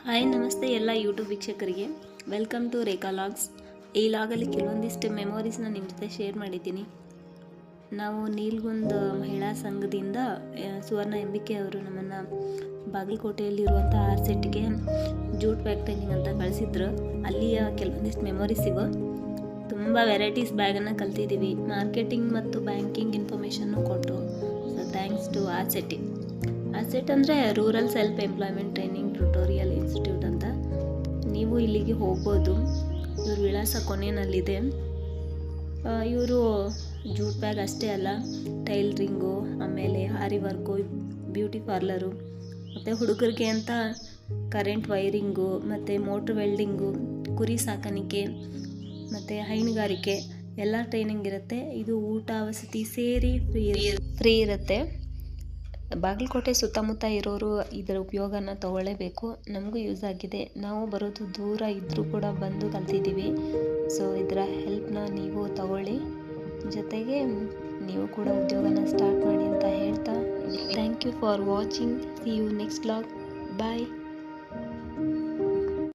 Hi ನಮಸ್ತೆ ಎಲ್ಲ YouTube ವೀಕ್ಷಕರಿಗೆ ವೆಲ್ಕಮ್ ಟು ರೇಖಾ ಲಾಗ್ಸ್. ಈ ಲಾಗಲ್ಲಿ ಕೆಲವೊಂದಿಷ್ಟು ಮೆಮೊರೀಸ್ನ ನಿಮ್ಮ ಜೊತೆ ಶೇರ್ ಮಾಡಿದ್ದೀನಿ. ನಾವು ನೀಲ್ಗುಂದ ಮಹಿಳಾ ಸಂಘದಿಂದ ಸುವರ್ಣ ಎಂಬಿಕೆ ಅವರು ನಮ್ಮನ್ನು ಬಾಗಲಕೋಟೆಯಲ್ಲಿರುವಂಥ RSETಗೆ ಜೂಟ್ ಬ್ಯಾಗ್ ಟ್ರೈನಿಂಗ್ ಅಂತ ಕಳಿಸಿದ್ರು. ಅಲ್ಲಿಯ ಕೆಲವೊಂದಿಷ್ಟು ಮೆಮೊರೀಸ್ ಇವು. ತುಂಬ ವೆರೈಟೀಸ್ ಬ್ಯಾಗನ್ನು ಕಲ್ತಿದ್ದೀವಿ. ಮಾರ್ಕೆಟಿಂಗ್ ಮತ್ತು ಬ್ಯಾಂಕಿಂಗ್ ಇನ್ಫಾರ್ಮೇಷನ್ನು ಕೊಟ್ಟರು. ಸೊ ಥ್ಯಾಂಕ್ಸ್ ಟು RSET ಅಂದರೆ rural self employment training tutorial institute ಅಂತ. ನೀವು ಇಲ್ಲಿಗೆ ಹೋಗ್ಬೋದು. ಇವ್ರ ವಿಳಾಸ ಕೊನೆಯಲ್ಲಿದೆ. ಇವರು ಜೂಟ್ ಬ್ಯಾಗ್ ಅಷ್ಟೇ ಅಲ್ಲ, ಟೈಲರಿಂಗು, ಆಮೇಲೆ ಆರಿ ವರ್ಕು, ಬ್ಯೂಟಿ ಪಾರ್ಲರು, ಮತ್ತು ಹುಡುಗರಿಗೆ ಅಂತ ಕರೆಂಟ್ ವೈರಿಂಗು, ಮತ್ತು ಮೋಟ್ರ್ ವೆಲ್ಡಿಂಗು, ಕುರಿ ಸಾಕಾಣಿಕೆ ಮತ್ತು ಹೈನುಗಾರಿಕೆ ಎಲ್ಲ ಟ್ರೈನಿಂಗ್ ಇರುತ್ತೆ. ಇದು ಊಟ ವಸತಿ ಸೇರಿ ಫ್ರೀ ಇರುತ್ತೆ. ಬಾಗಲಕೋಟೆ ಸುತ್ತಮುತ್ತ ಇರೋರು ಇದರ ಉಪಯೋಗನ ತಗೊಳ್ಳೇಬೇಕು. ನಮಗೂ ಯೂಸ್ ಆಗಿದೆ. ನಾವು ಬರೋದು ದೂರ ಇದ್ದರೂ ಕೂಡ ಬಂದು ಕಲ್ತಿದ್ದೀವಿ. ಸೊ ಇದರ ಹೆಲ್ಪ್ನ ನೀವು ತಗೊಳ್ಳಿ, ಜೊತೆಗೆ ನೀವು ಕೂಡ ಉದ್ಯೋಗನ ಸ್ಟಾರ್ಟ್ ಮಾಡಿ ಅಂತ ಹೇಳ್ತಾ thank you for watching. See you next vlog. Bye.